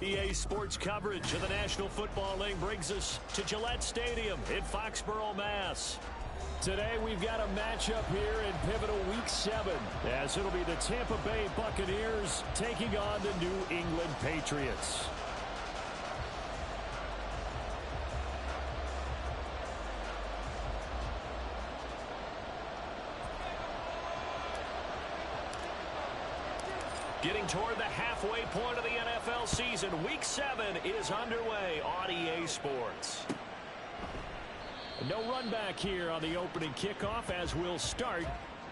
EA Sports coverage of the National Football League brings us to Gillette Stadium in Foxborough, Mass. Today we've got a matchup here in pivotal Week 7, as it'll be the Tampa Bay Buccaneers taking on the New England Patriots. Getting toward the halfway point of the NFL season, Week 7 is underway on EA Sports. No run back here on the opening kickoff, as we'll start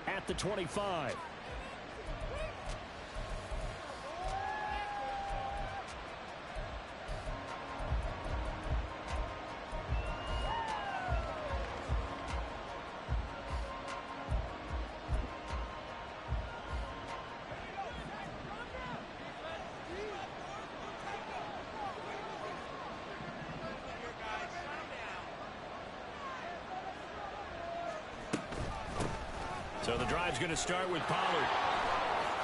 at the 25. So the drive's going to start with Pollard.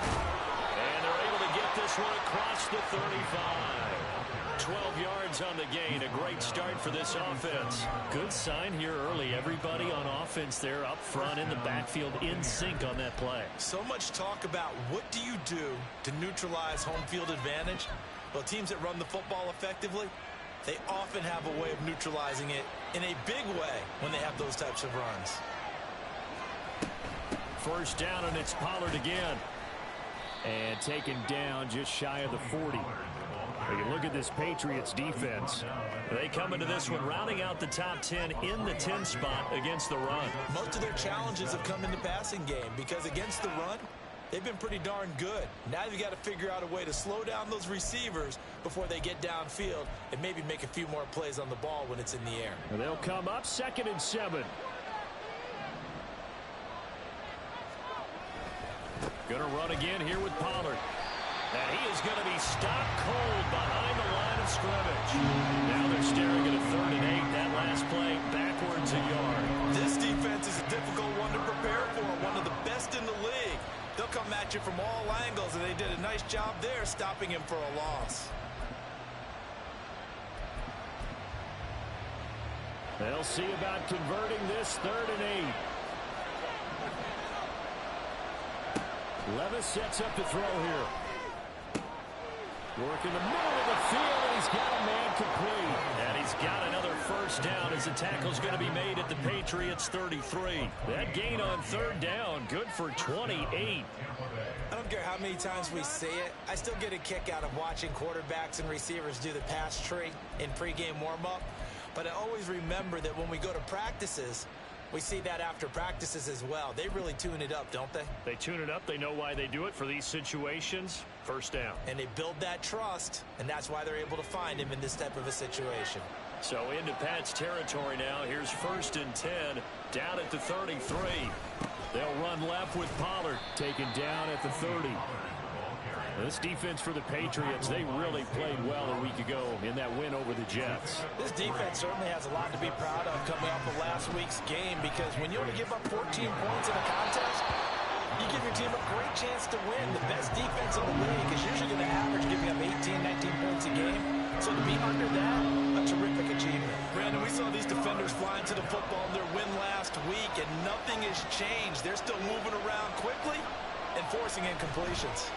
And they're able to get this one across the 35. 12 yards on the gain. A great start for this offense. Good sign here early. Everybody on offense there up front in the backfield in sync on that play. So much talk about what do you do to neutralize home field advantage? Well, teams that run the football effectively, they often have a way of neutralizing it in a big way when they have those types of runs. First down, and it's Pollard again. And taken down just shy of the 40. You look at this Patriots defense. They come into this one rounding out the top 10 in the 10 spot against the run. Most of their challenges have come in the passing game because against the run, they've been pretty darn good. Now you've got to figure out a way to slow down those receivers before they get downfield and maybe make a few more plays on the ball when it's in the air. And they'll come up 2nd and 7. Going to run again here with Pollard. And he is going to be stopped cold behind the line of scrimmage. Now they're staring at a 3rd and 8. That last play backwards a yard. This defense is a difficult one to prepare for. One of the best in the league. They'll come at you from all angles, and they did a nice job there stopping him for a loss. They'll see about converting this 3rd and 8. Levis sets up to throw here. Work in the middle of the field, and he's got a man complete. And he's got another first down as the tackle's going to be made at the Patriots 33. That gain on 3rd down, good for 28. I don't care how many times we say it, I still get a kick out of watching quarterbacks and receivers do the pass tree in pregame warm-up. But I always remember that when we go to practices, we see that after practices as well. They really tune it up, don't they? They tune it up. They know why they do it for these situations. First down. And they build that trust, and that's why they're able to find him in this type of a situation. So into Pat's territory now. Here's 1st and 10, down at the 33. They'll run left with Pollard, taken down at the 30. This defense for the Patriots, they really played well a week ago in that win over the Jets. This defense certainly has a lot to be proud of coming off of last week's game, because when you only give up 14 points in a contest, you give your team a great chance to win. The best defense in the league is usually going to average giving up 18, 19 points a game. So to be under that, a terrific achievement. Brandon, we saw these defenders flying to the football in their win last week, and nothing has changed. They're still moving around quickly and forcing incompletions.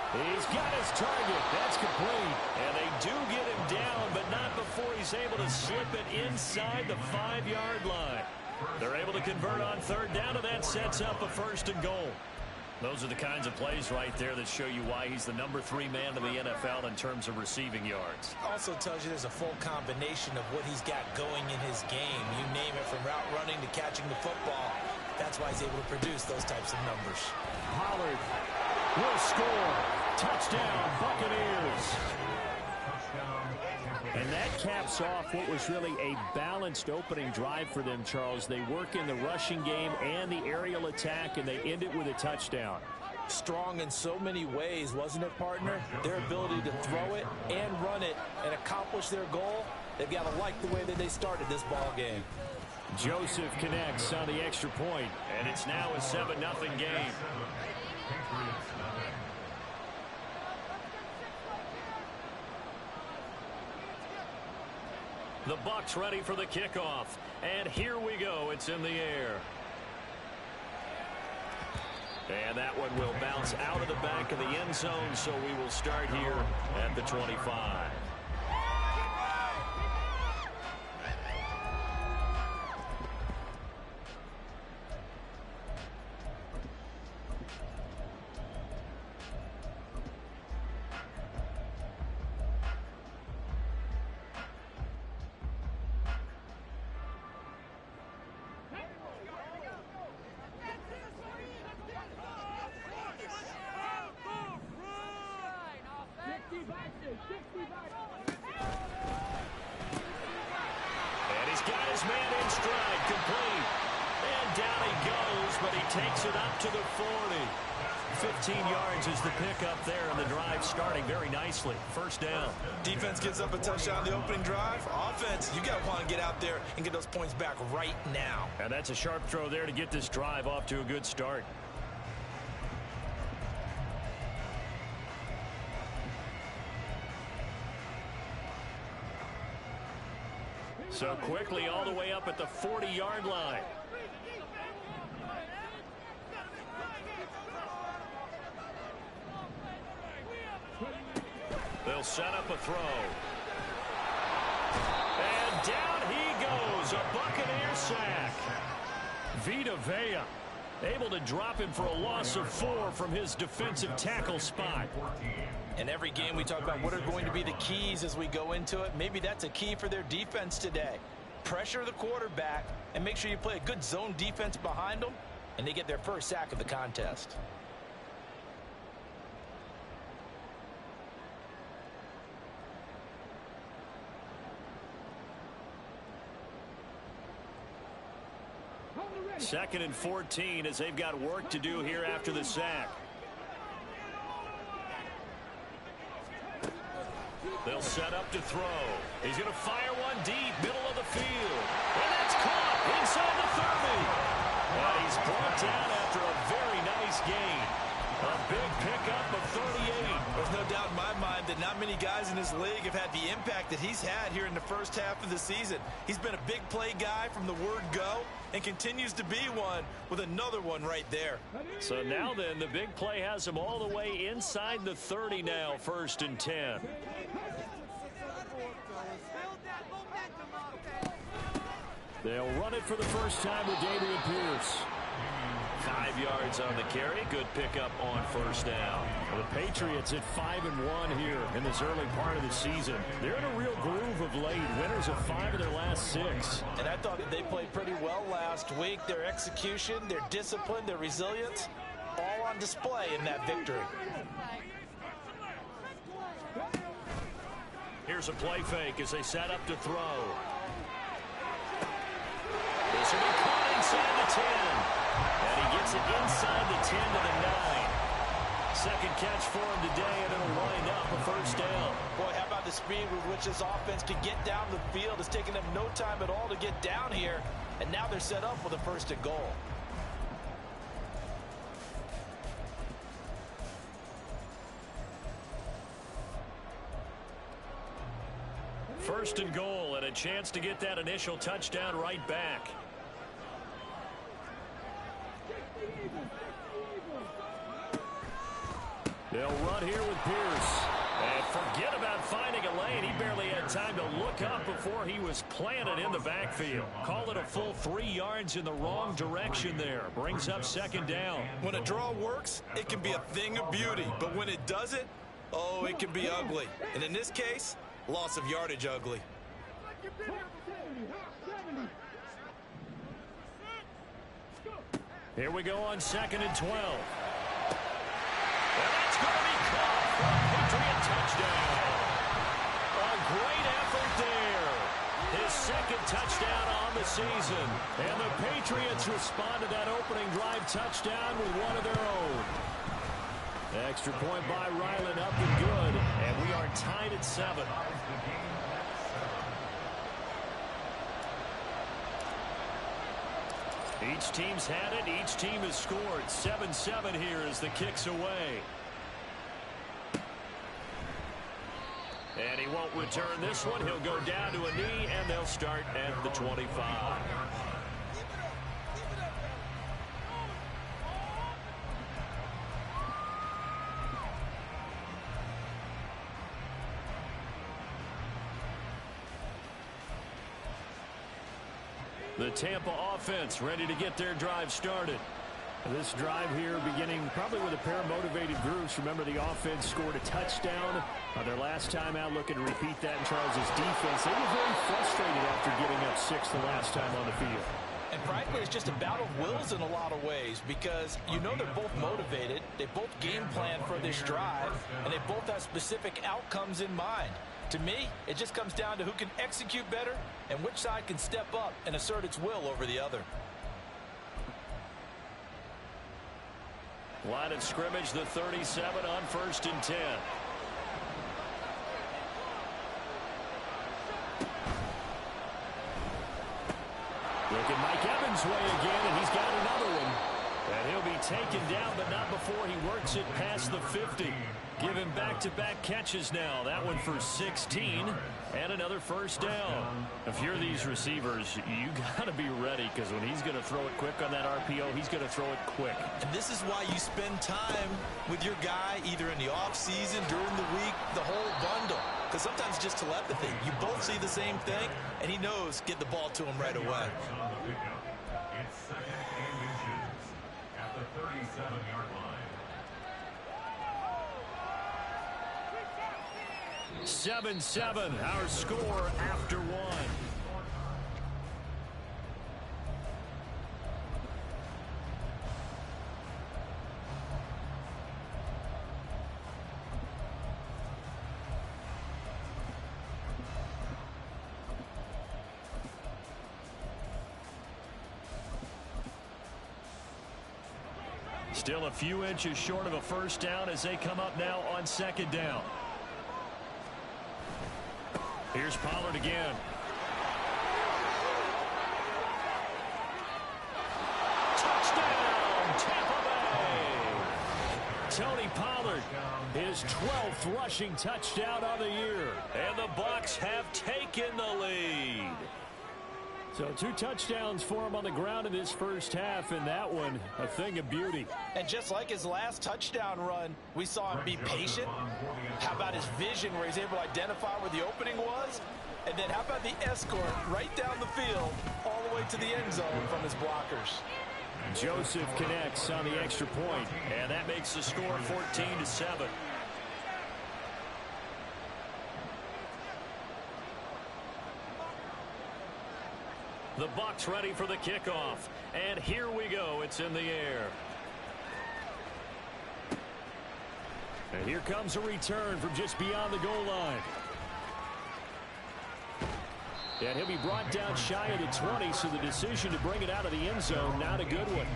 He's got his target. That's complete. And they do get him down, but not before he's able to slip it inside the 5-yard line. They're able to convert on 3rd down, and that sets up a 1st and goal. Those are the kinds of plays right there that show you why he's the number 3 man in the NFL in terms of receiving yards. Also tells you there's a full combination of what he's got going in his game. You name it, from route running to catching the football. That's why he's able to produce those types of numbers. Pollard will score. Touchdown, Buccaneers. And that caps off what was really a balanced opening drive for them, Charles. They work in the rushing game and the aerial attack, and they end it with a touchdown. Strong in so many ways, wasn't it, partner? Their ability to throw it and run it and accomplish their goal, they've got to like the way that they started this ball game. Joseph connects on the extra point, and it's now a 7-0 game. The Bucs ready for the kickoff. And here we go. It's in the air. And that one will bounce out of the back of the end zone, so we will start here at the 25. And he's got his man in stride, complete. And down he goes, but he takes it up to the 40. 15 yards is the pickup there, and the drive starting very nicely. First down. Defense gives up a touchdown on the opening drive. Offense, you got to want to get out there and get those points back right now. And that's a sharp throw there to get this drive off to a good start. So quickly all the way up at the 40-yard line. They'll set up a throw. And down he goes. A Buccaneer sack. Vita Vea able to drop him for a loss of 4 from his defensive tackle spot. In every game we talk about what are going to be the keys as we go into it. Maybe that's a key for their defense today. Pressure the quarterback and make sure you play a good zone defense behind them, and they get their first sack of the contest. Second and 14 as they've got work to do here after the sack. They'll set up to throw. He's going to fire one deep, middle of the field. And that's caught inside the 30. And he's brought down after a very nice gain. A big pickup of 38. There's no doubt in my mind that not many guys in this league have had the impact that he's had here in the first half of the season. He's been a big play guy from the word go and continues to be one with another one right there. So now then, the big play has him all the way inside the 30 now, 1st and 10. They'll run it for the first time with Dameon Pierce. 5 yards on the carry. Good pickup on first down. Well, the Patriots at 5-1 here in this early part of the season. They're in a real groove of late. Winners of 5 of their last 6. And I thought that they played pretty well last week. Their execution, their discipline, their resilience, all on display in that victory. Here's a play fake as they set up to throw. This will be caught inside the 10. And he gets it inside the 10 to the 9. Second catch for him today, and it'll wind up a first down. Boy, how about the speed with which this offense can get down the field? It's taken them no time at all to get down here, and now they're set up with a 1st and goal. First and goal, and a chance to get that initial touchdown right back. They'll run here with Pierce. And forget about finding a lane. He barely had time to look up before he was planted in the backfield. Call it a full 3 yards in the wrong direction there. Brings up 2nd down. When a draw works, it can be a thing of beauty. But when it doesn't, oh, it can be ugly. And in this case, loss of yardage ugly. Here we go on 2nd and 12. And that's going to be caught for a Patriot touchdown. A great effort there. His 2nd touchdown on the season. And the Patriots respond to that opening drive touchdown with one of their own. Extra point by Ryland, up and good. And we are tied at 7. Each team's had it. Each team has scored. 7-7 here as the kick's away. And he won't return this one. He'll go down to a knee, and they'll start at the 25. The Tampa offense ready to get their drive started. This drive here beginning probably with a pair of motivated groups. Remember, the offense scored a touchdown their last time out, looking to repeat that in Charles' defense. They were very frustrated after giving up 6 the last time on the field. And frankly, it's just a battle of wills in a lot of ways because you know they're both motivated. They both game plan for this drive, and they both have specific outcomes in mind. To me, it just comes down to who can execute better and which side can step up and assert its will over the other. Line of scrimmage, the 37 on 1st and 10. Looking Mike Evans' way again, and he's got another one. And he'll be taken down, but not before he works it past the 50. Give him back-to-back catches now. That one for 16 and another first down. If you're these receivers, you got to be ready because when he's going to throw it quick on that RPO, he's going to throw it quick. And this is why you spend time with your guy either in the offseason, during the week, the whole bundle. Because sometimes it's just telepathy. You both see the same thing, and he knows get the ball to him right away. It's 2nd and inches at the 37-yard line. 7-7, our score after one. Still a few inches short of a first down as they come up now on 2nd down. Here's Pollard again. Touchdown, Tampa Bay! Tony Pollard, his 12th rushing touchdown of the year. And the Bucs have taken the lead. So 2 touchdowns for him on the ground in his first half, and that one a thing of beauty. And just like his last touchdown run, we saw him be patient. How about his vision where he's able to identify where the opening was? And then how about the escort right down the field all the way to the end zone from his blockers? Joseph connects on the extra point, and that makes the score 14-7. The Bucs ready for the kickoff. And here we go. It's in the air. And here comes a return from just beyond the goal line. And he'll be brought down shy of the 20, so the decision to bring it out of the end zone, not a good one.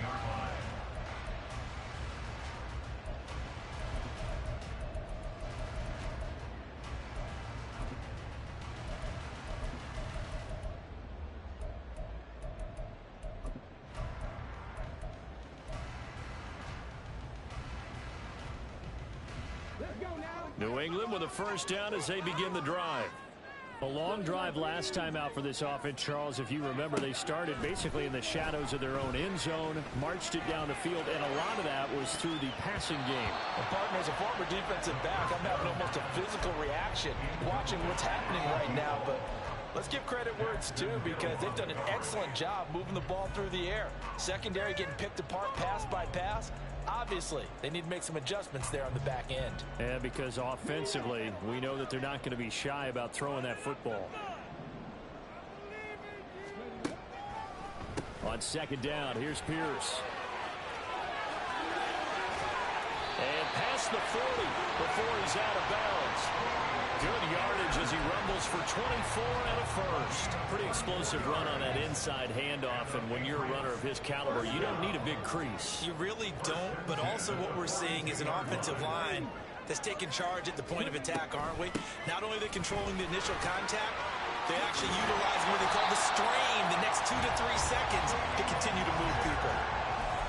New England with a first down as they begin the drive. A long drive last time out for this offense, Charles. If you remember, they started basically in the shadows of their own end zone, marched it down the field, and a lot of that was through the passing game. And partner, as a former defensive back, I'm having almost a physical reaction watching what's happening right now. But let's give credit where it's due because they've done an excellent job moving the ball through the air. Secondary getting picked apart pass by pass. Obviously, they need to make some adjustments there on the back end. And because offensively, we know that they're not going to be shy about throwing that football. On 2nd down, here's Pierce. And past the 40 before he's out of bounds. Good yardage as he rumbles for 24 and a first. Pretty explosive run on that inside handoff, and when you're a runner of his caliber, you don't need a big crease. You really don't, but also what we're seeing is an offensive line that's taking charge at the point of attack, aren't we? Not only are they controlling the initial contact, they actually utilize what they call the strain the next 2 to 3 seconds to continue to move people.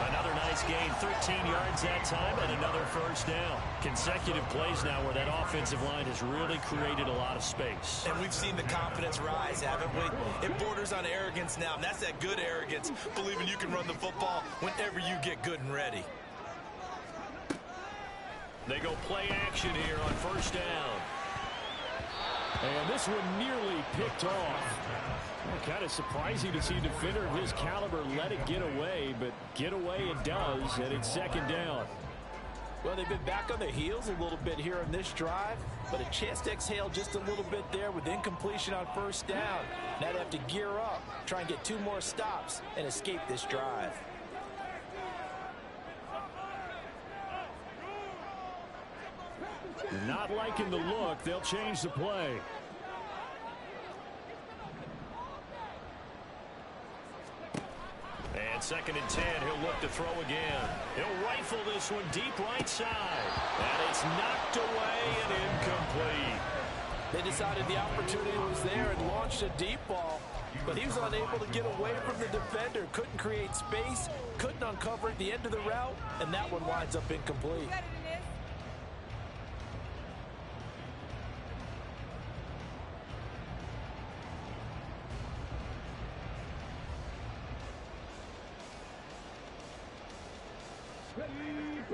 Another nice gain, 13 yards that time, and another first down. Consecutive plays now where that offensive line has really created a lot of space. And we've seen the confidence rise, haven't we? It borders on arrogance now, and that's that good arrogance, believing you can run the football whenever you get good and ready. They go play action here on first down. And this one nearly picked off. Well, kind of surprising to see a defender of his caliber let it get away, but get away it does, and it's second down. Well, they've been back on their heels a little bit here on this drive, but a chance to exhale just a little bit there with incompletion on first down. Now they have to gear up, try and get 2 more stops, and escape this drive. Not liking the look. They'll change the play. And second and 10, he'll look to throw again. He'll rifle this one deep right side. And it's knocked away and incomplete. They decided the opportunity was there and launched a deep ball, but he was unable to get away from the defender. Couldn't create space, couldn't uncover at the end of the route, and that one winds up incomplete.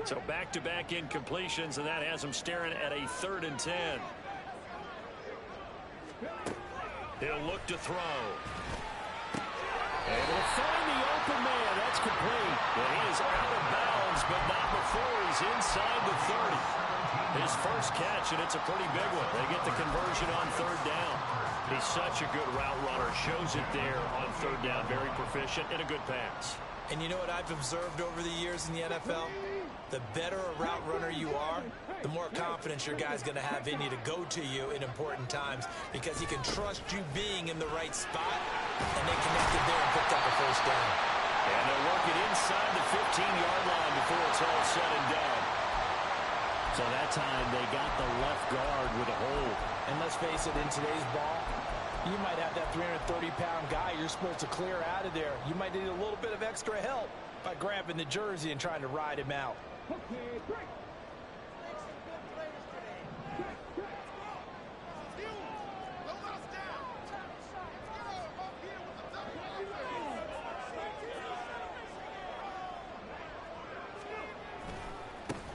So back-to-back incompletions, and that has him staring at a 3rd and 10. He'll look to throw. And will find the open man. That's complete. And he is out of bounds, but not before he's inside the 30. His first catch, and it's a pretty big one. They get the conversion on 3rd down. He's such a good route runner. Shows it there on 3rd down. Very proficient and a good pass. And you know what I've observed over the years in the NFL? The better a route runner you are, the more confidence your guy's going to have in you to go to you in important times because he can trust you being in the right spot, and they connected there and picked up a first down. And they'll work it inside the 15-yard line before it's all said and done. So that time they got the left guard with a hold. And let's face it, in today's ball, you might have that 330-pound guy you're supposed to clear out of there. You might need a little bit of extra help by grabbing the jersey and trying to ride him out.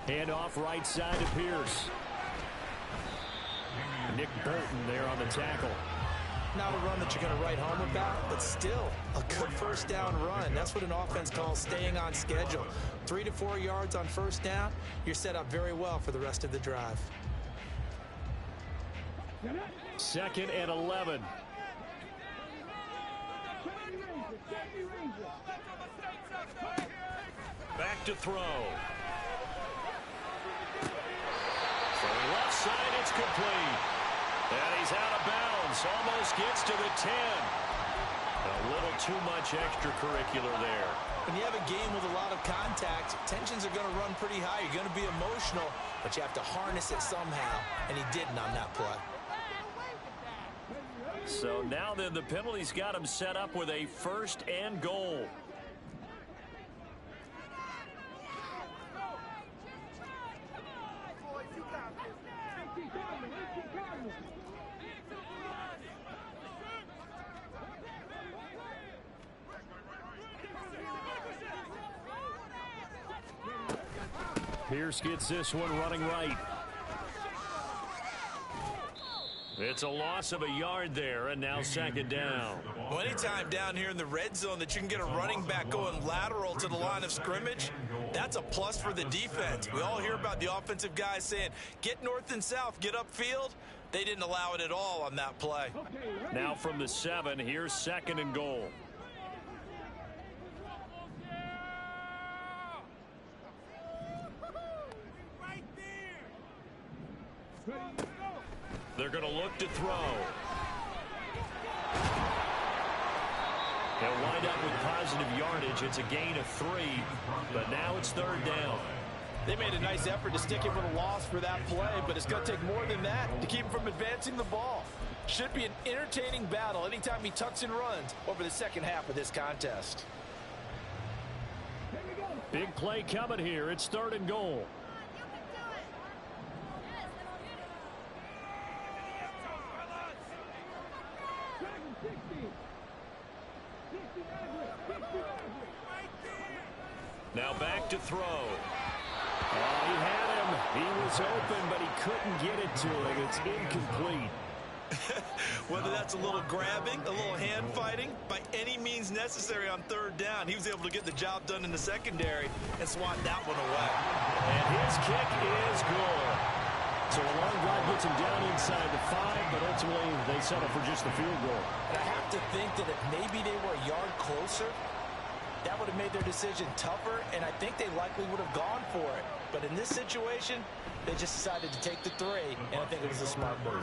Hand off right side to Pierce. Nick Bolton there on the tackle. Not a run that you're going to write home about, but still a good first down run. That's what an offense calls staying on schedule. 3 to 4 yards on first down, you're set up very well for the rest of the drive. 2nd and 11. Back to throw. From left side, it's complete. And he's out of bounds. Almost gets to the 10. A little too much extracurricular there. When you have a game with a lot of contact, tensions are going to run pretty high. You're going to be emotional, but you have to harness it somehow, and he didn't on that play. So now then, the penalty's got him set up with a 1st and goal. Pierce gets this one running right. It's a loss of a yard there, and now 2nd down. Well, anytime down here in the red zone that you can get a running back going lateral to the line of scrimmage, that's a plus for the defense. We all hear about the offensive guys saying, get north and south, get upfield. They didn't allow it at all on that play. Now from the 7, here's 2nd and goal. They're going to look to throw. They'll wind up with positive yardage. It's a gain of 3, but now it's 3rd down. They made a nice effort to stick him with a loss for that play, but it's going to take more than that to keep him from advancing the ball. Should be an entertaining battle anytime he tucks and runs over the second half of this contest. Big play coming here. It's 3rd and goal. Now back to throw. Oh, he had him. He was open, but he couldn't get it to him. It's incomplete. Whether that's a little grabbing, a little hand fighting, by any means necessary on 3rd down, he was able to get the job done in the secondary and swat that one away. And his kick is good. So a long drive gets him down inside the 5, but ultimately they settle for just the field goal. And I have to think that if maybe they were a yard closer, that would have made their decision tougher, and I think they likely would have gone for it. But in this situation, they just decided to take the 3, and I think it was a smart move.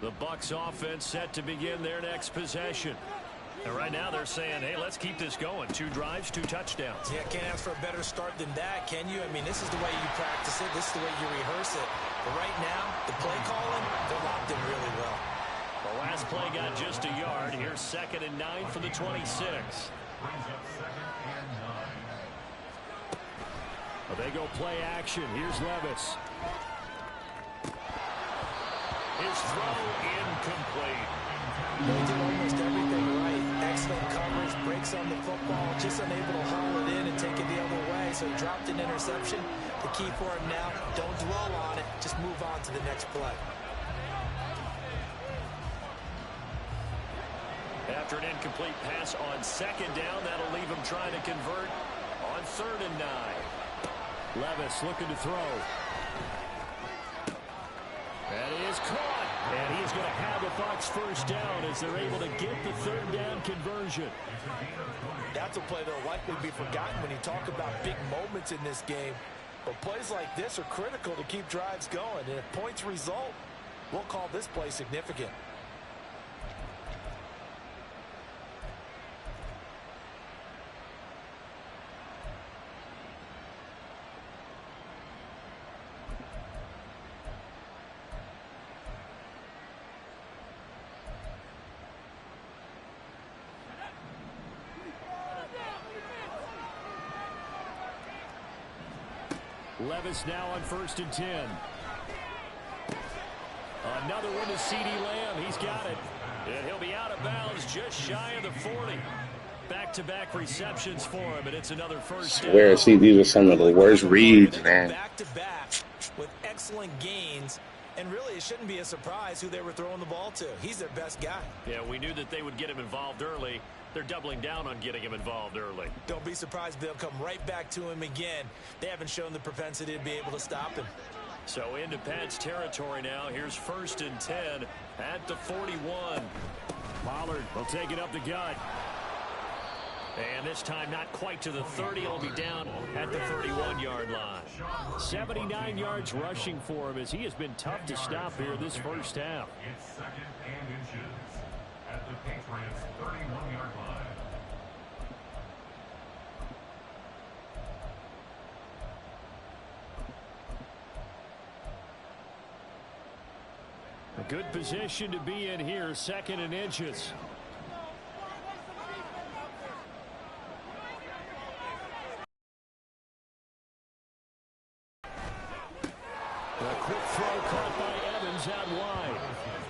The Bucs offense set to begin their next possession. And right now they're saying, hey, let's keep this going. 2 drives, 2 touchdowns. Yeah, can't ask for a better start than that, can you? I mean, this is the way you practice it. This is the way you rehearse it. But right now, the play calling, they're locked in really well. The last play got just a yard. Here's 2nd and 9 for the 26. Well, they go play action. Here's Levis. His throw incomplete. They did almost everything right. Excellent coverage, breaks on the football, just unable to haul it in and take it the other way. So he dropped an interception. The key for him now, don't dwell on it. Just move on to the next play. After an incomplete pass on 2nd down, that'll leave him trying to convert on 3rd and 9. Levis looking to throw. That is caught. And he is going to have a Bucs 1st down as they're able to get the 3rd down conversion. That's a play that will likely be forgotten when you talk about big moments in this game. But plays like this are critical to keep drives going. And if points result, we'll call this play significant. Levis now on 1st and 10. Another one to C.D. Lamb. He's got it. And he'll be out of bounds just shy of the 40. Back-to-back receptions for him, and it's another 1st down. I swear, see, these are some of the worst reads, man. Back-to-back with excellent gains. And really, it shouldn't be a surprise who they were throwing the ball to. He's their best guy. Yeah, we knew that they would get him involved early. They're doubling down on getting him involved early. Don't be surprised if they'll come right back to him again. They haven't shown the propensity to be able to stop him. So into Pat's territory now. Here's 1st and 10 at the 41. Pollard will take it up the gut. And this time not quite to the 30. He'll be down at the 31-yard line. 79 yards rushing for him as he has been tough to stop here this 1st half. It's 2nd and inches at the Patriots' 31-yard line. A good position to be in here, 2nd and inches. A quick throw caught by Evans out wide.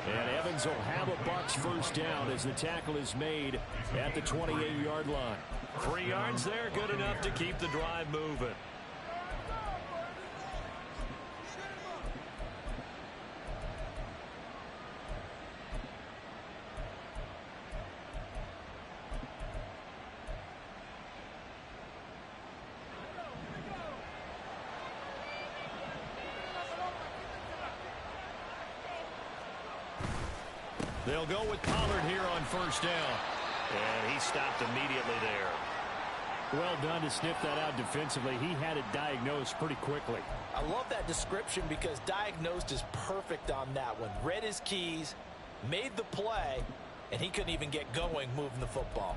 And Evans will have a Bucs 1st down as the tackle is made at the 28-yard line. 3 yards there, good enough to keep the drive moving. They'll go with Pollard here on 1st down. And he stopped immediately there. Well done to sniff that out defensively. He had it diagnosed pretty quickly. I love that description because diagnosed is perfect on that one. Read his keys, made the play, and he couldn't even get going moving the football.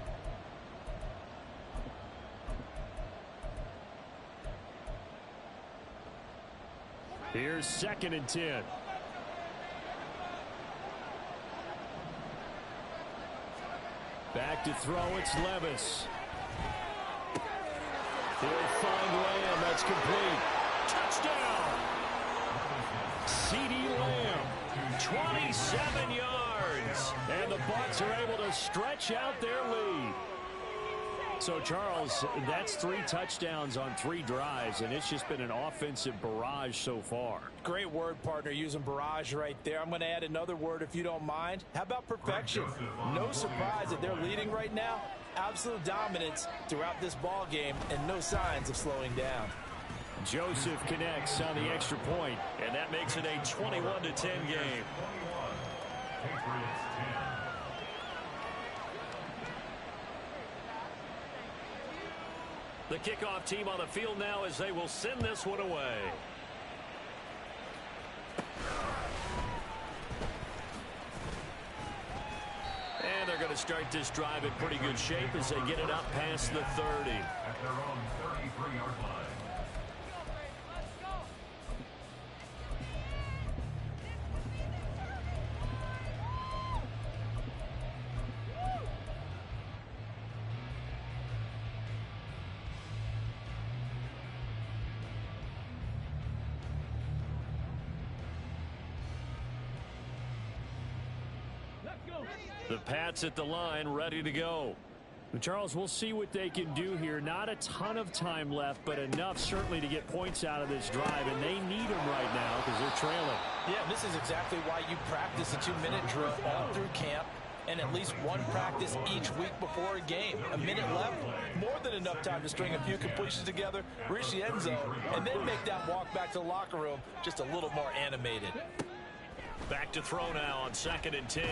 Here's 2nd and 10. Back to throw, it's Levis. He'll find Lamb, that's complete. Touchdown! C.D. Lamb, 27 yards. And the Bucs are able to stretch out their lead. So, Charles, that's 3 touchdowns on 3 drives, and it's just been an offensive barrage so far. Great word, partner, using barrage right there. I'm going to add another word if you don't mind. How about perfection? No surprise that they're leading right now. Absolute dominance throughout this ball game and no signs of slowing down. Joseph connects on the extra point, and that makes it a 21-10 game. The kickoff team on the field now as they will send this one away. And they're going to start this drive in pretty good shape as they get it up past the 30. At their own 33-yard line. The Pats at the line, ready to go. Charles, we'll see what they can do here. Not a ton of time left, but enough certainly to get points out of this drive, and they need them right now because they're trailing. Yeah, this is exactly why you practice a 2-minute drill all through camp and at least one practice each week before a game. A minute left, more than enough time to string a few completions together, reach the end zone, and then make that walk back to the locker room just a little more animated. Back to throw now on 2nd and 10.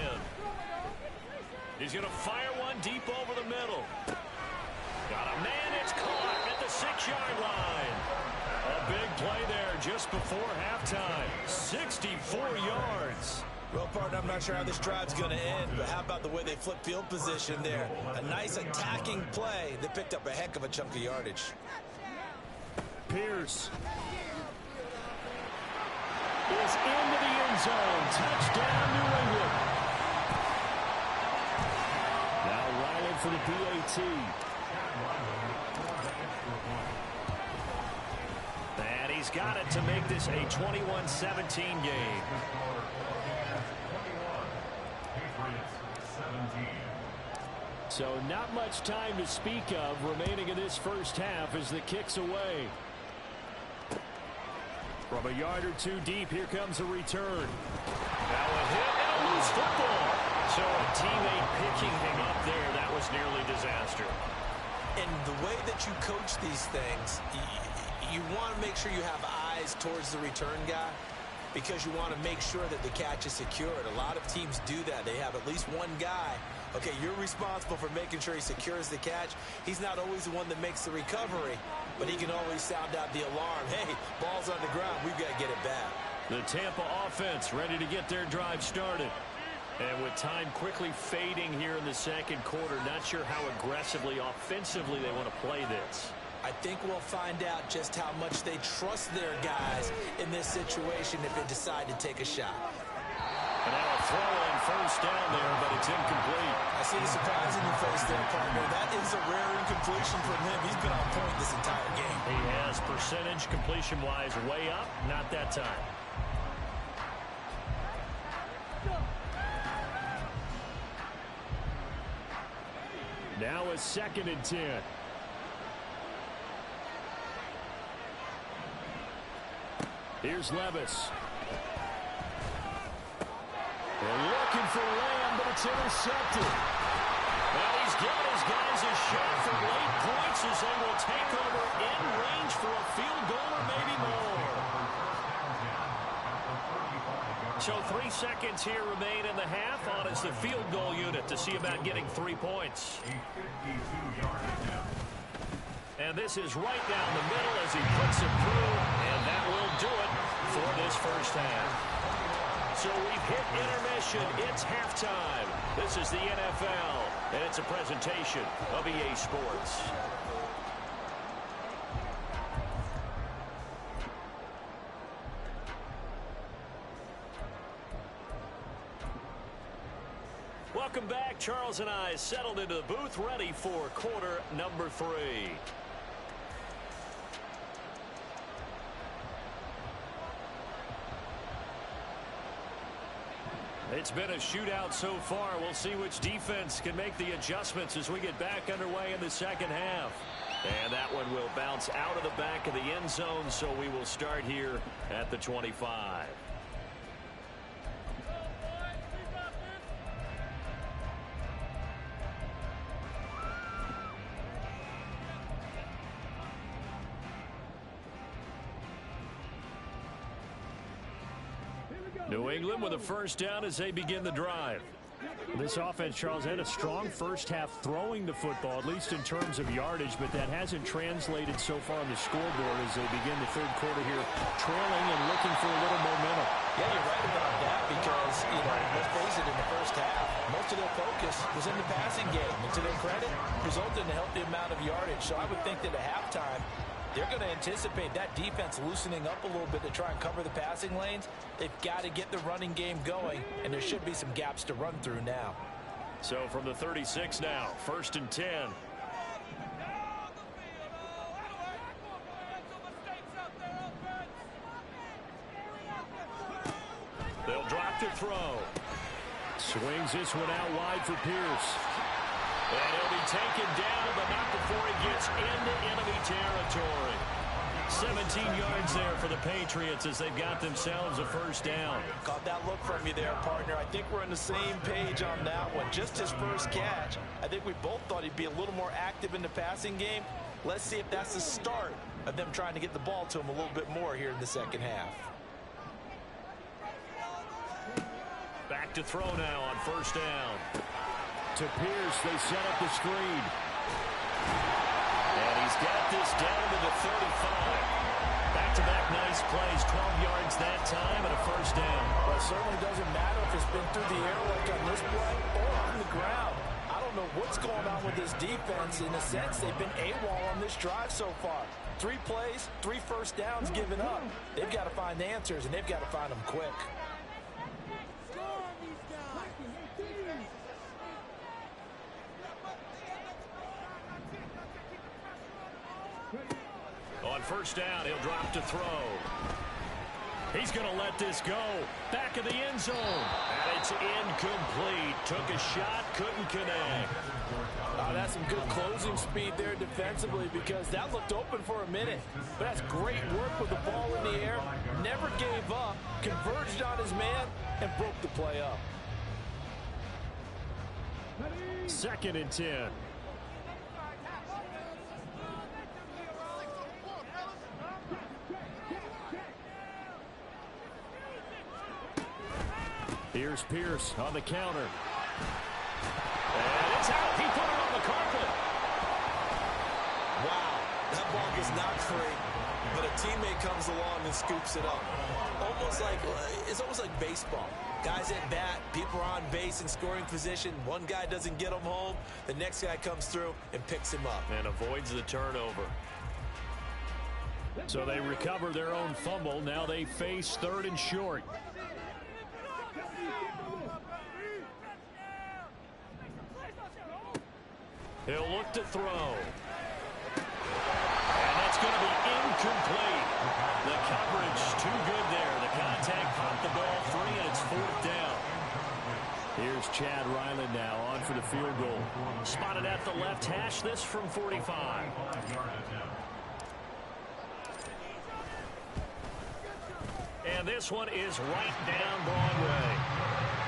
He's going to fire one deep over the middle. Got a man, it's caught at the 6-yard line. A big play there just before halftime. 64 yards. Well, partner, I'm not sure how this drive's going to end, but how about the way they flip field position there? A nice attacking play. They picked up a heck of a chunk of yardage. Pierce is into the end zone. Touchdown, New England. Now Riley for the PAT. And he's got it to make this a 21-17 game. So not much time to speak of remaining in this first half as the kick's away. From a yard or two deep, here comes a return. Now a hit and a loose football. So a teammate picking him up there, that was nearly disaster. And the way that you coach these things, you want to make sure you have eyes towards the return guy because you want to make sure that the catch is secured. A lot of teams do that. They have at least one guy. Okay, you're responsible for making sure he secures the catch. He's not always the one that makes the recovery, but he can always sound out the alarm. Hey, ball's on the ground. We've got to get it back. The Tampa offense ready to get their drive started. And with time quickly fading here in the second quarter, not sure how aggressively, offensively they want to play this. I think we'll find out just how much they trust their guys in this situation if they decide to take a shot. And now a throw on first down there, but it's incomplete. I see the surprise in your face there, partner. That is a rare incompletion from him. He's been on point this entire game. He has percentage completion-wise way up, not that time. Now a 2nd and 10. Here's Levis. They're looking for Lamb, but it's intercepted. Well, he's given his guys a shot for late points as they will take over in range for a field goal or maybe more. So 3 seconds here remain in the half on as the field goal unit to see about getting 3 points. And this is right down the middle as he puts it through, and that will do it for this first half. So we've hit intermission. It's halftime. This is the NFL, and it's a presentation of EA Sports. Welcome back. Charles and I settled into the booth, ready for quarter number 3. It's been a shootout so far. We'll see which defense can make the adjustments as we get back underway in the second half. And that one will bounce out of the back of the end zone, so we will start here at the 25. New England with a first down as they begin the drive. This offense, Charles, had a strong first half throwing the football, at least in terms of yardage, but that hasn't translated so far on the scoreboard as they begin the third quarter here, trailing and looking for a little momentum. Yeah, you're right about that because, let's face it, in the first half, most of their focus was in the passing game. And to their credit, resulted in a healthy amount of yardage. So I would think that at halftime, they're going to anticipate that defense loosening up a little bit to try and cover the passing lanes. They've got to get the running game going, and there should be some gaps to run through now. So from the 36 now, 1st and 10. They'll drop to throw. Swings this one out wide for Pierce. And he'll be taken down, but not before he gets into enemy territory. 17 yards there for the Patriots as they've got themselves a first down. Caught that look from you there, partner. I think we're on the same page on that one. Just his first catch. I think we both thought he'd be a little more active in the passing game. Let's see if that's the start of them trying to get the ball to him a little bit more here in the second half. Back to throw now on first down. To Pierce, they set up the screen. And he's got this down to the 35. Back-to-back nice plays, 12 yards that time and a first down. Well, it certainly doesn't matter if it's been through the air like on this play or on the ground. I don't know what's going on with this defense. In a sense, they've been AWOL on this drive so far. 3 plays, 3 first downs given up. They've got to find answers, and they've got to find them quick. On first down, he'll drop to throw. He's going to let this go. Back of the end zone. And it's incomplete. Took a shot, couldn't connect. That's some good closing speed there defensively because that looked open for a minute. But that's great work with the ball in the air. Never gave up. Converged on his man and broke the play up. 2nd and 10. Here's Pierce on the counter. And it's out. He put it on the carpet. Wow, that ball gets knocked free, but a teammate comes along and scoops it up. It's almost like baseball. Guys at bat, people are on base in scoring position. One guy doesn't get him home. The next guy comes through and picks him up. And avoids the turnover. So they recover their own fumble. Now they face 3rd and short. He'll look to throw. And that's going to be incomplete. The coverage too good there. The contact caught the ball free, and it's 4th down. Here's Chad Ryland now on for the field goal. Spotted at the left hash, this from 45. And this one is right down Broadway.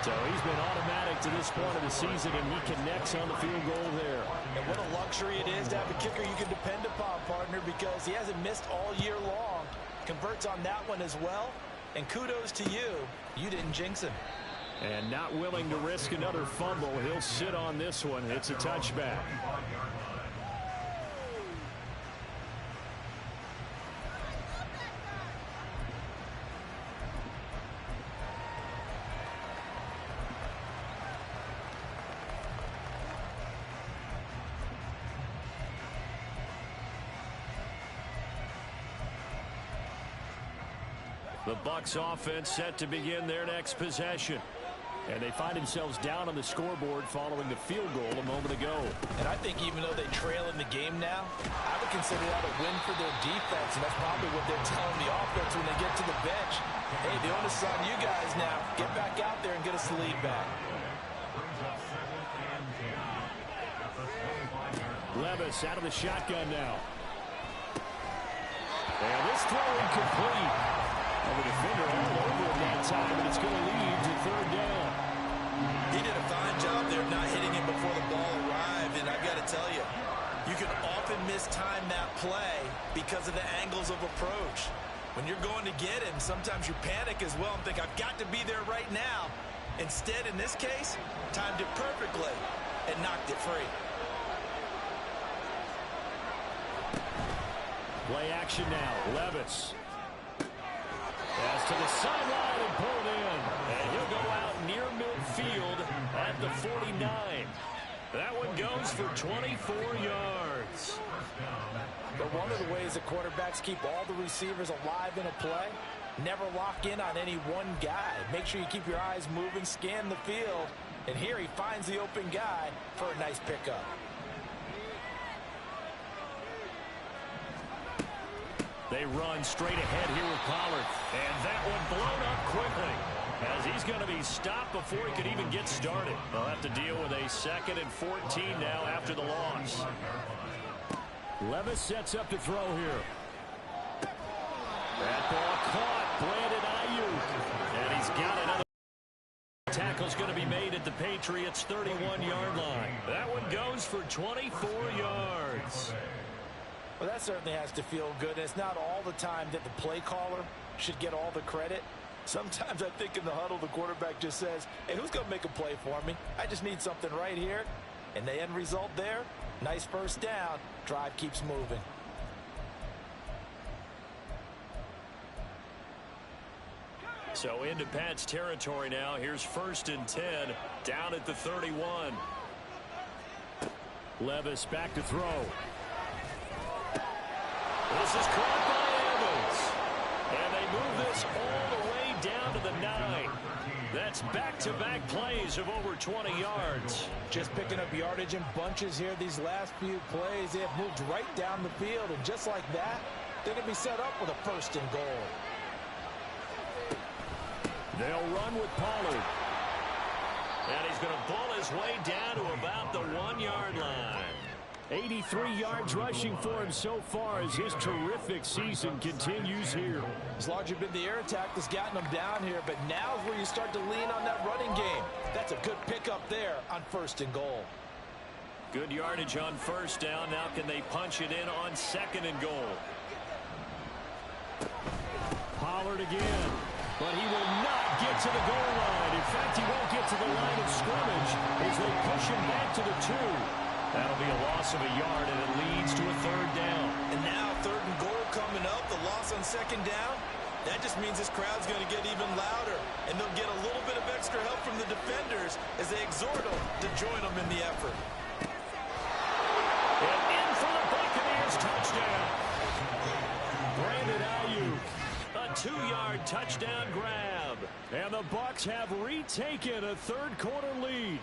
So he's been automatic to this point of the season, and he connects on the field goal there. And what a luxury it is to have a kicker you can depend upon, partner, because he hasn't missed all year long. Converts on that one as well. And kudos to you. You didn't jinx him. And not willing to risk another fumble. He'll sit on this one. It's a touchback. The Bucs offense set to begin their next possession. And they find themselves down on the scoreboard following the field goal a moment ago. And I think even though they trail in the game now, I would consider that a win for their defense, and that's probably what they're telling the offense when they get to the bench. Hey, the onus is on you guys now. Get back out there and get us the lead back. Levis out of the shotgun now. And this throw incomplete. And the defender all over it that time, and it's going to lead to third down. He did a fine job there not hitting him before the ball arrived, and I've got to tell you, you can often mistime that play because of the angles of approach. When you're going to get him, sometimes you panic as well and think, I've got to be there right now. Instead, in this case, timed it perfectly and knocked it free. Play action now. Levis. Pass to the sideline and pulled in. And he'll go out near midfield at the 49. That one goes for 24 yards. But one of the ways that quarterbacks keep all the receivers alive in a play, never lock in on any one guy. Make sure you keep your eyes moving, scan the field. And here he finds the open guy for a nice pickup. They run straight ahead here with Pollard. And that one blown up quickly, as he's going to be stopped before he could even get started. They'll have to deal with a 2nd and 14 now after the loss. Levis sets up to throw here. That ball caught. Brandon Ayuk. And he's got another. Tackle's going to be made at the Patriots' 31-yard line. That one goes for 24 yards. Well, that certainly has to feel good. And it's not all the time that the play caller should get all the credit. Sometimes I think in the huddle, the quarterback just says, hey, who's going to make a play for me? I just need something right here. And the end result there, nice first down. Drive keeps moving. So into Pat's territory now. Here's 1st and 10 down at the 31. Levis back to throw. This is caught by Evans. And they move this all the way down to the 9. That's back-to-back plays of over 20 yards. Just picking up yardage in bunches here these last few plays. They have moved right down the field. And just like that, they're going to be set up with a 1st and goal. They'll run with Pollard. And he's going to pull his way down to about the 1-yard line. 83 yards rushing for him so far as his terrific season continues here. It's largely been the air attack that's gotten him down here, but now is where you start to lean on that running game. That's a good pickup there on 1st and goal. Good yardage on 1st down. Now can they punch it in on 2nd and goal? Pollard again, but he will not get to the goal line. In fact, he won't get to the line of scrimmage as they push him back to the 2. That'll be a loss of a yard, and it leads to a 3rd down. And now 3rd and goal coming up, the loss on 2nd down. That just means this crowd's going to get even louder, and they'll get a little bit of extra help from the defenders as they exhort them to join them in the effort. And in for the Buccaneers touchdown. Brandon Ayuk. A 2-yard touchdown grab. And the Bucs have retaken a 3rd quarter lead.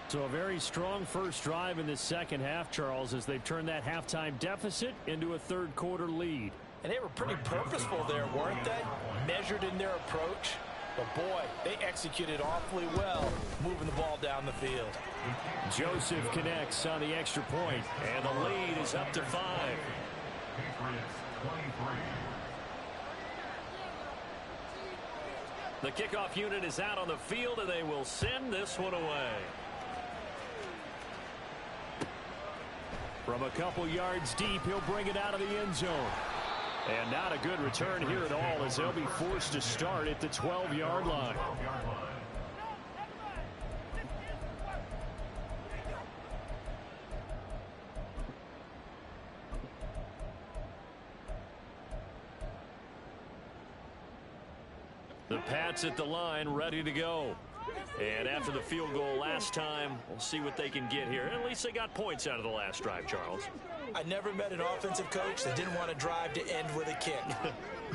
So a very strong first drive in the second half, Charles, as they've turned that halftime deficit into a 3rd quarter lead. And they were pretty purposeful there, weren't they? Measured in their approach. But boy, they executed awfully well, moving the ball down the field. Joseph connects on the extra point, and the lead is up to 5. Patriots 23. The kickoff unit is out on the field, and they will send this one away. From a couple yards deep, he'll bring it out of the end zone. And not a good return here at all, as they'll be forced to start at the 12-yard line. The Pats at the line, ready to go. And after the field goal last time, we'll see what they can get here. At least they got points out of the last drive, Charles. I never met an offensive coach that didn't want to drive to end with a kick.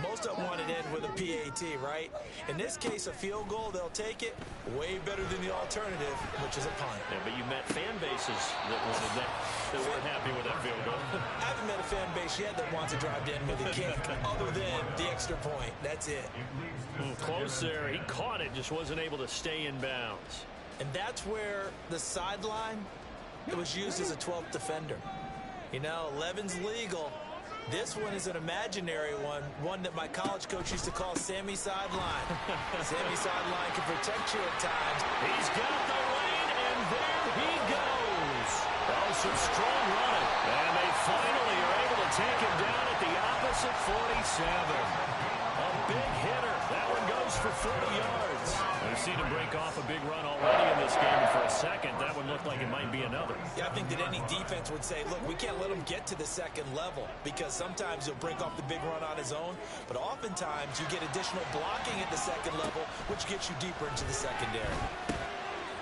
Most of them want it to end with a PAT, right? In this case, a field goal, they'll take it. Way better than the alternative, which is a punt. Yeah, but you met fan bases that weren't happy with that field goal. I haven't met a fan base yet that wants to drive to end with a kick, other than the extra point. That's it. Close there. He caught it, just wasn't able to stay in bounds. And that's where the sideline, it was used as a 12th defender. You know, 11's legal. This one is an imaginary one that my college coach used to call Sammy Sideline. Sammy Sideline can protect you at times. He's got the lane, and there he goes. Oh, some strong running. And they finally are able to take him down at the opposite 47. A big hitter. That one goes for 40 yards. We've seen him break off a big run already in this game, and for a second, that one looked like it might be another. Yeah, I think that any defense would say, look, we can't let him get to the second level, because sometimes he'll break off the big run on his own, but oftentimes you get additional blocking at the second level, which gets you deeper into the secondary.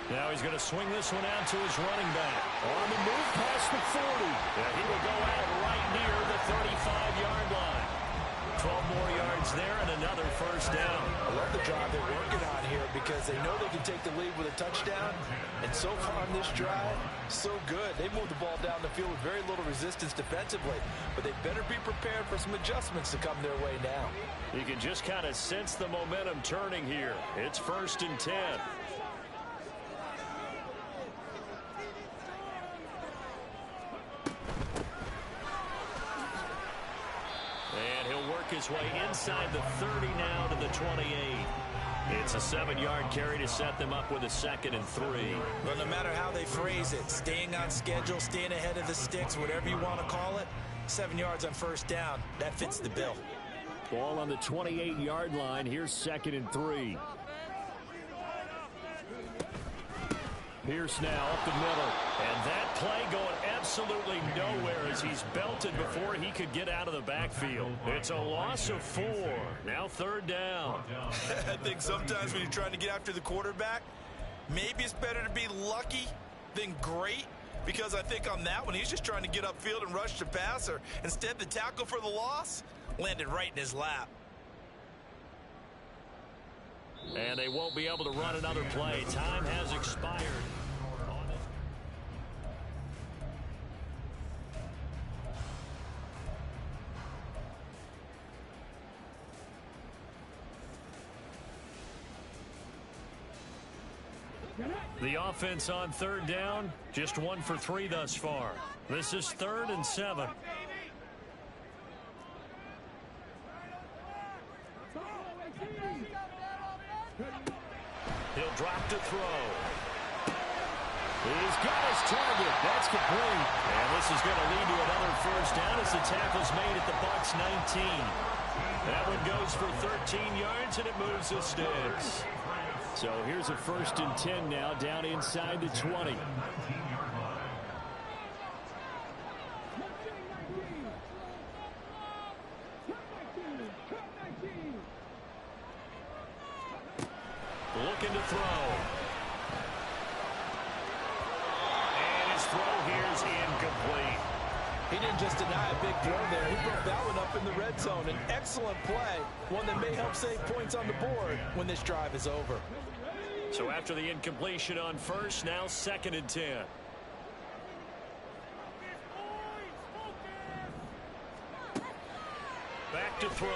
Now he's going to swing this one out to his running back. On the move past the 40. Yeah, he will go out right near the 35-yard line. 12 more yards there and another first down. I love the drive they're working on here because they know they can take the lead with a touchdown. And so far on this drive, so good. They moved the ball down the field with very little resistance defensively. But they better be prepared for some adjustments to come their way now. You can just kind of sense the momentum turning here. It's 1st and 10. And he'll work his way inside the 30 now to the 28. It's a 7-yard carry to set them up with a 2nd and 3. Well, no matter how they phrase it, staying on schedule, staying ahead of the sticks, whatever you want to call it, 7 yards on first down, that fits the bill. Ball on the 28-yard line. Here's 2nd and 3. Pierce now up the middle. And that play going absolutely nowhere as he's belted before he could get out of the backfield. It's a loss of 4. Now 3rd down. I think sometimes when you're trying to get after the quarterback, maybe it's better to be lucky than great. Because I think on that one, he's just trying to get upfield and rush the passer. Instead, the tackle for the loss landed right in his lap. And they won't be able to run another play. Time has expired. The offense on 3rd down, just 1 for 3 thus far. This is 3rd and 7. He'll drop to throw. He's got his target. That's complete. And this is going to lead to another first down as the tackle's made at the Bucs 19. That one goes for 13 yards, and it moves the sticks. So here's a 1st and 10 now, down inside the 20. Looking to throw. And his throw here is incomplete. He didn't just deny a big throw there. He broke that one up in the red zone. An excellent play, one that may help save points on the board when this drive is over. So after the incompletion on 1st, now 2nd and 10. Back to throw.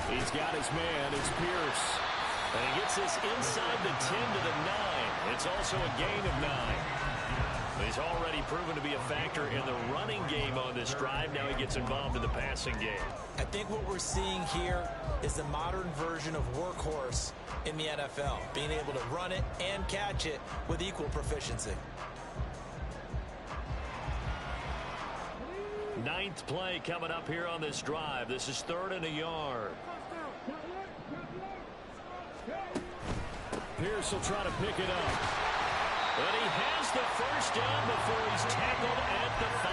He's got his man. It's Pierce. And he gets this inside the 10 to the 9. It's also a gain of 9. He's already proven to be a factor in the running game on this drive. Now he gets involved in the passing game. I think what we're seeing here is the modern version of workhorse in the NFL, being able to run it and catch it with equal proficiency. 9th play coming up here on this drive. This is 3rd and a yard. Pierce will try to pick it up. And he has the first down before he's tackled at the 5.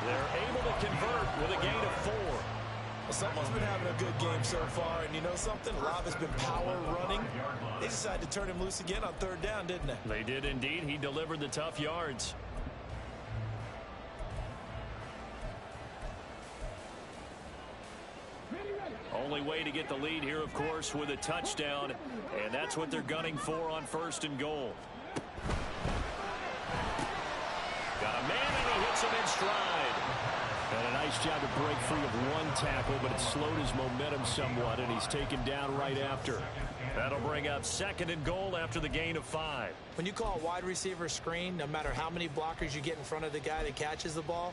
They're able to convert with a gain of 4. Well, someone's been having a good game so far, and you know something? A lot of it's been power running. They decided to turn him loose again on third down, didn't they? They did indeed. He delivered the tough yards. Only way to get the lead here, of course, with a touchdown, and that's what they're gunning for on 1st and goal. Got a man, and he hits him in stride. And a nice job to break free of one tackle, but it slowed his momentum somewhat, and he's taken down right after. That'll bring up 2nd and goal after the gain of 5. When you call a wide receiver screen, no matter how many blockers you get in front of the guy that catches the ball,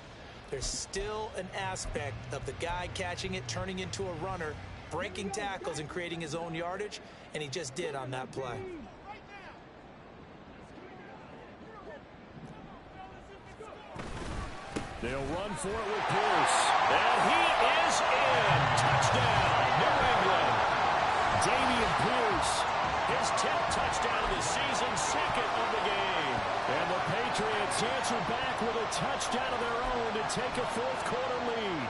there's still an aspect of the guy catching it, turning into a runner, breaking tackles and creating his own yardage, and he just did on that play. They'll run for it with Pierce. And he is in. Touchdown, New England. Dameon Pierce, his 10th touchdown of the season, 2nd of the game. And the Patriots answer back with a touchdown of their own to take a 4th quarter lead.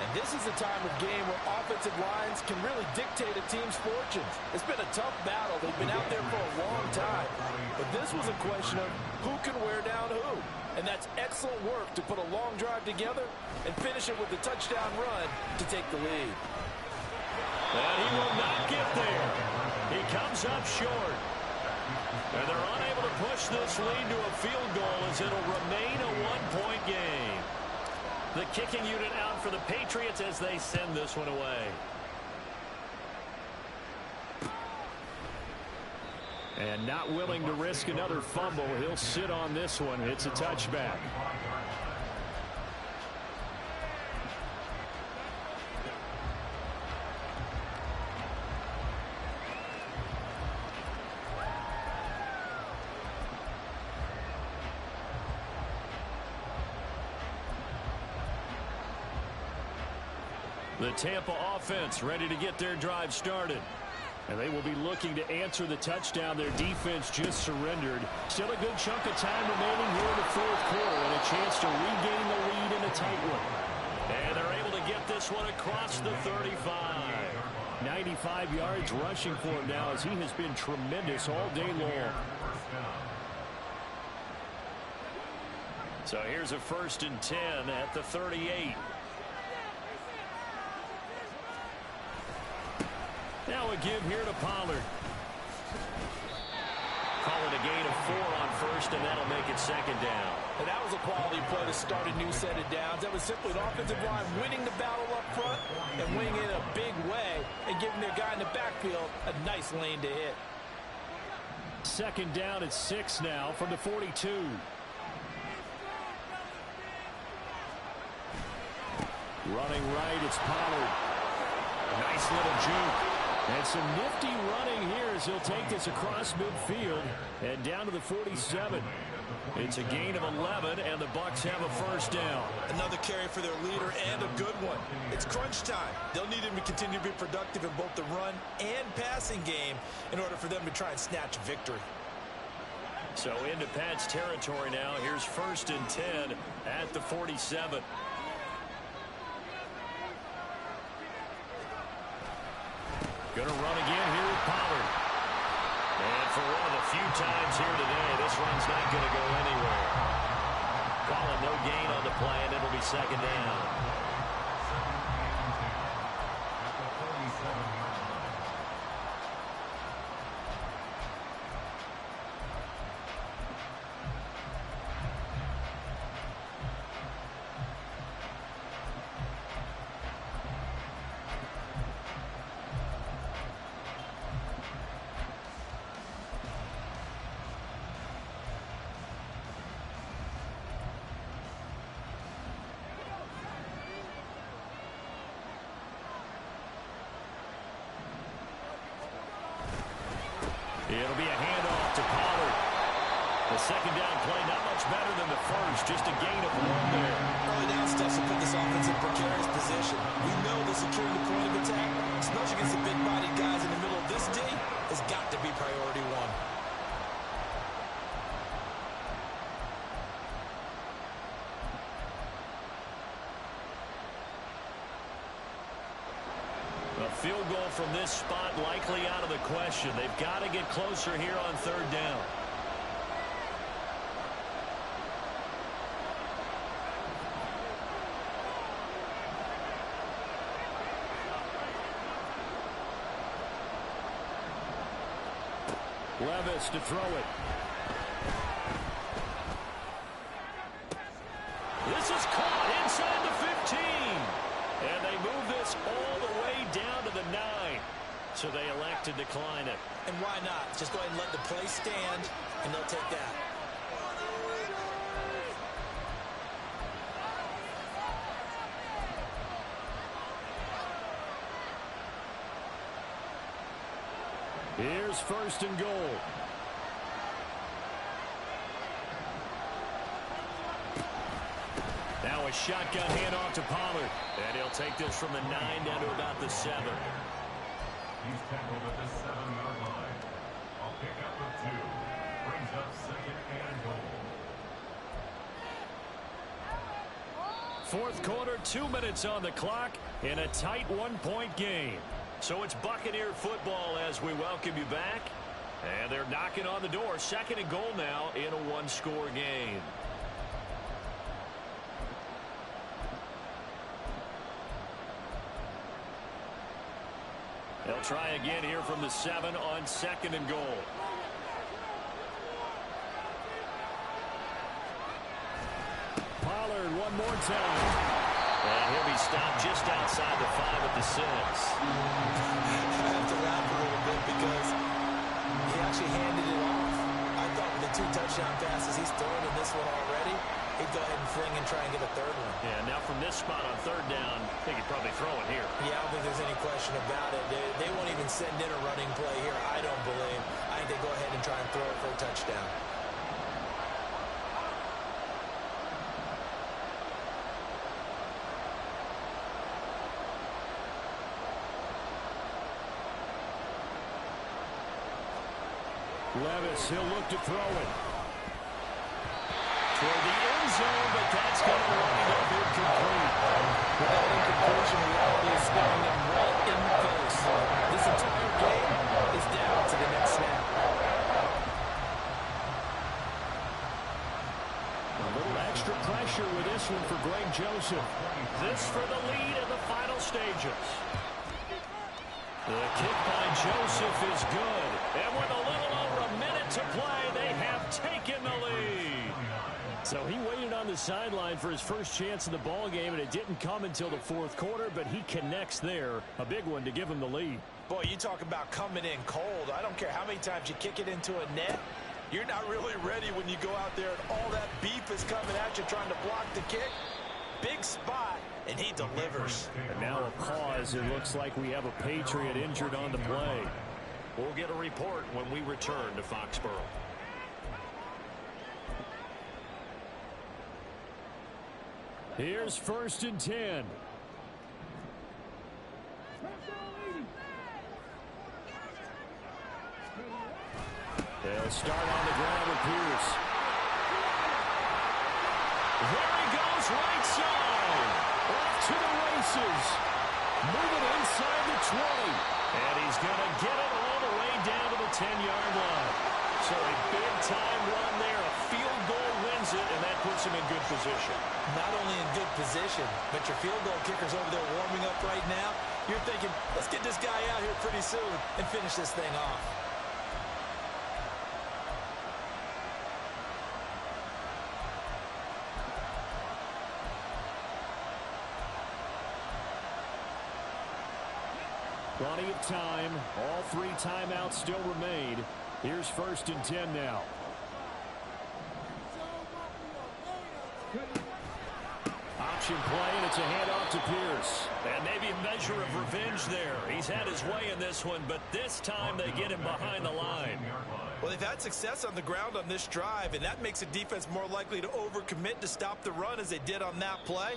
And this is a time of game where offensive lines can really dictate a team's fortunes. It's been a tough battle. They've been out there for a long time. But this was a question of who can wear down who. And that's excellent work to put a long drive together and finish it with a touchdown run to take the lead. And he will not get there. He comes up short. And they're unable to push this lead to a field goal as it'll remain a 1-point game. The kicking unit out for the Patriots as they send this one away. And not willing to risk another fumble, he'll sit on this one. It's a touchback. The Tampa offense ready to get their drive started. And they will be looking to answer the touchdown their defense just surrendered. Still a good chunk of time remaining here in the 4th quarter and a chance to regain the lead in a tight one. And they're able to get this one across the 35. 95 yards rushing for him now as he has been tremendous all day long. So here's a 1st and 10 at the 38. Now a give here to Pollard. Call it a gain of 4 on 1st, and that'll make it 2nd down. And that was a quality play to start a new set of downs. That was simply an offensive line winning the battle up front and winning it in a big way and giving their guy in the backfield a nice lane to hit. 2nd down at 6 now from the 42. Running right, it's Pollard. Nice little juke. And some nifty running here as he'll take this across midfield and down to the 47. It's a gain of 11, and the Bucs have a 1st down. Another carry for their leader and a good one. It's crunch time. They'll need him to continue to be productive in both the run and passing game in order for them to try and snatch victory. So into Pat's territory now. Here's 1st and 10 at the 47. Going to run again here with Pollard. And for one of the few times here today, this run's not going to go anywhere. Calling no gain on the play, and it'll be 2nd down. It'll be a handoff to Pollard. The 2nd down play, not much better than the 1st, just a gain of 1 there. Early down steps will put this offense in precarious position. We know that securing the point of attack, especially against the big-bodied guys in the middle of this D, has got to be priority 1. field goal from this spot likely out of the question. They've got to get closer here on third down. Levis to throw it. This is caught inside the 15. And they move this all the way down to the 9. So they elect to decline it. And why not? Just go ahead and let the play stand, and they'll take that. Here's first and goal. Now a shotgun handoff to Pollard. And he'll take this from the 9 down to about the 7. He's tackled at the 7-yard line. I'll pick up the 2. Brings up second and goal. Fourth quarter, 2 minutes on the clock in a tight 1-point game. So it's Buccaneer football as we welcome you back. And they're knocking on the door. Second and goal now in a 1-score game. They'll try again here from the 7 on second and goal. Pollard one more time. And he'll be stopped just outside the 5 at the 6. I have to laugh a little bit because he actually handed it off. I thought with the 2 touchdown passes he's thrown in this one already, he'd go ahead and fling and try and get a third one. Yeah, now from this spot on third down, I think he'd probably throw it here. Yeah, I don't think there's any question about it. They won't even send in a running play here, I don't believe. I think they go ahead and try and throw it for a touchdown. Levis, he'll look to throw it. Toward the end zone, but that's going to wind up incomplete. With that incompletion, reality is staring them right in the face. This entire game is down to the next snap. A little extra pressure with this one for Greg Joseph. This for the lead in the final stages. The kick by Joseph is good. And with a little over a minute to play, they have taken the lead. So he waited on the sideline for his first chance in the ball game, and it didn't come until the fourth quarter, but he connects there. A big one to give him the lead. Boy, you talk about coming in cold. I don't care how many times you kick it into a net. You're not really ready when you go out there and all that beef is coming at you trying to block the kick. Big spot, and he delivers. And now a pause. It looks like we have a Patriot injured on the play. We'll get a report when we return to Foxborough. Here's first and 10. They'll start on the ground with Pierce. There he goes, right side. Off to the races. Moving inside the 20. And he's going to get it all the way down to the 10-yard line. So a big-time run there. A field goal wins it, and that puts him in good position. Not only in good position, but your field goal kicker's over there warming up right now. You're thinking, let's get this guy out here pretty soon and finish this thing off. Plenty of time. All 3 timeouts still remain. Here's first and 10 now. Option play, and it's a handoff to Pierce. And maybe a measure of revenge there. He's had his way in this one, but this time they get him behind the line. Well, they've had success on the ground on this drive, and that makes the defense more likely to overcommit to stop the run as they did on that play.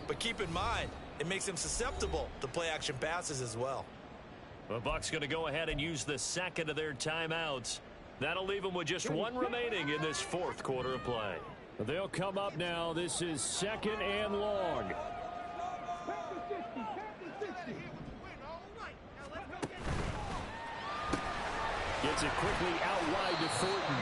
But keep in mind, it makes them susceptible to play-action passes as well. The Bucs going to go ahead and use the second of their timeouts. That'll leave them with just 1 remaining in this fourth quarter of play. They'll come up now. This is second and long. Gets it quickly out wide to Thornton.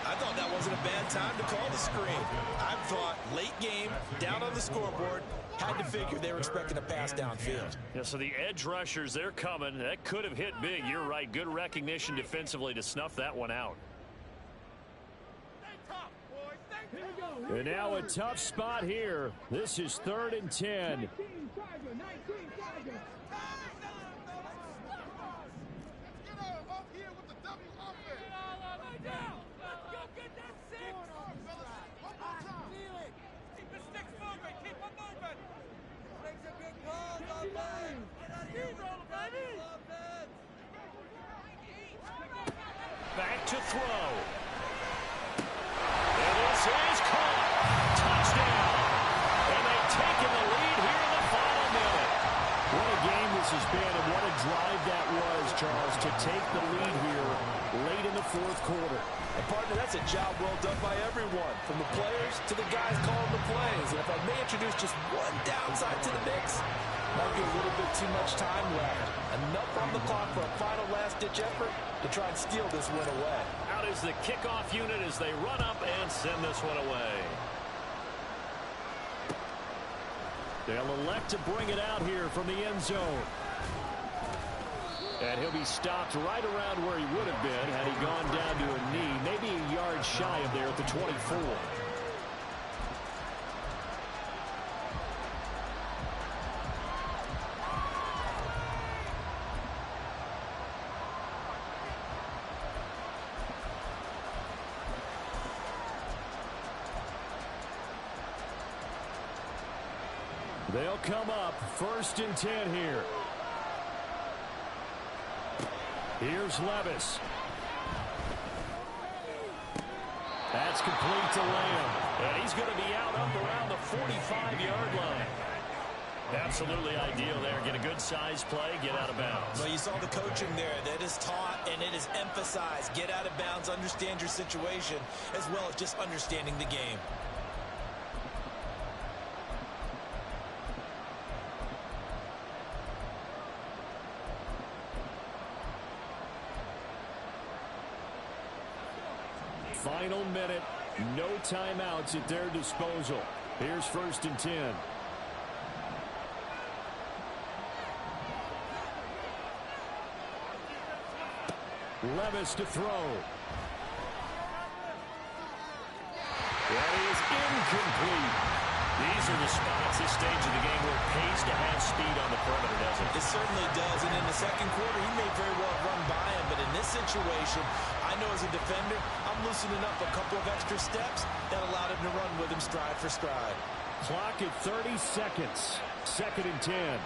I thought that wasn't a bad time to call the screen. I thought late game, down on the scoreboard, had to figure they were expecting a pass downfield. Yeah, so the edge rushers, they're coming. That could have hit big. You're right. Good recognition defensively to snuff that one out. And now a tough spot here. This is 3rd and 10. Back to throw. And this is caught. Touchdown. And they've taken the lead here in the final minute. What a game this has been, and what a drive that was, Charles, to take the lead here late in the 4th quarter. And partner, that's a job well done by everyone, from the players to the guys calling the plays. And if I may introduce just one downside to the mix, might be a little bit too much time left. Enough on the clock for a final last-ditch effort to try and steal this win away. Out is the kickoff unit as they run up and send this one away. They'll elect to bring it out here from the end zone. And he'll be stopped right around where he would have been had he gone down to a knee, maybe a yard shy of there at the 24. They'll come up 1st and 10 here. Here's Levis. That's complete to Lamb. And he's going to be out up around the 45-yard line. Absolutely ideal there. Get a good size play, get out of bounds. Well, you saw the coaching there. That is taught and it is emphasized. Get out of bounds, understand your situation, as well as just understanding the game. Final minute, no timeouts at their disposal. Here's 1st and 10. Levis to throw. That is incomplete. These are the spots, this stage of the game, where it pays to have speed on the perimeter, doesn't it? It certainly does, and in the 2nd quarter, he may very well run by him, but in this situation, I know as a defender, I'm loosening up a couple of extra steps that allowed him to run with him stride for stride. Clock at 30 seconds. 2nd and 10.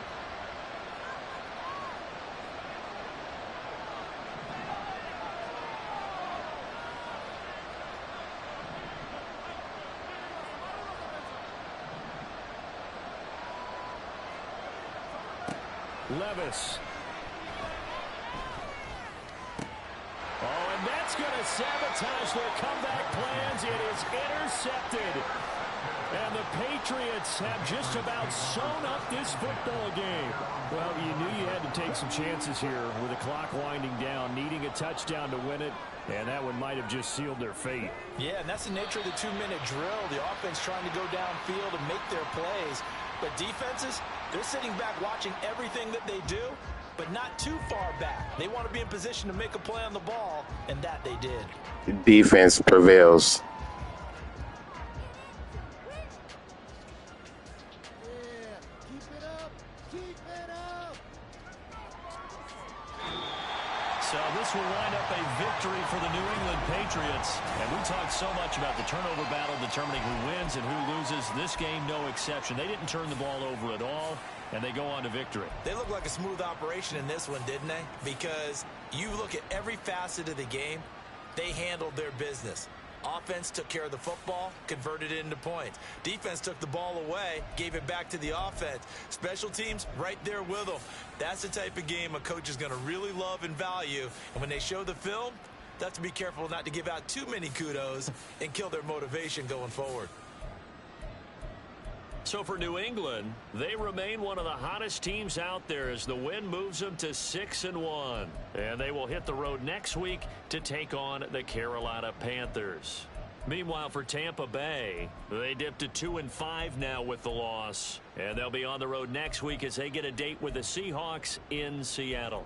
Levis. Oh, and that's going to sabotage their comeback plans. It is intercepted. And the Patriots have just about sewn up this football game. Well, you knew you had to take some chances here with the clock winding down, needing a touchdown to win it, and that one might have just sealed their fate. Yeah, and that's the nature of the 2-minute drill. The offense trying to go downfield and make their plays. But defenses, they're sitting back watching everything that they do, but not too far back. They want to be in position to make a play on the ball, and that they did. Defense prevails. So this will wind up a victory for the New England Patriots. And we talked so much about the turnover battle determining who wins and who loses. This game, no exception. They didn't turn the ball over at all, and they go on to victory. They look like a smooth operation in this one, didn't they? Because you look at every facet of the game, they handled their business. Offense took care of the football, converted it into points. Defense took the ball away, gave it back to the offense. Special teams, right there with them. That's the type of game a coach is going to really love and value. And when they show the film, they have to be careful not to give out too many kudos and kill their motivation going forward. So for New England, they remain one of the hottest teams out there as the win moves them to 6-1. And they will hit the road next week to take on the Carolina Panthers. Meanwhile, for Tampa Bay, they dipped to 2-5 now with the loss. And they'll be on the road next week as they get a date with the Seahawks in Seattle.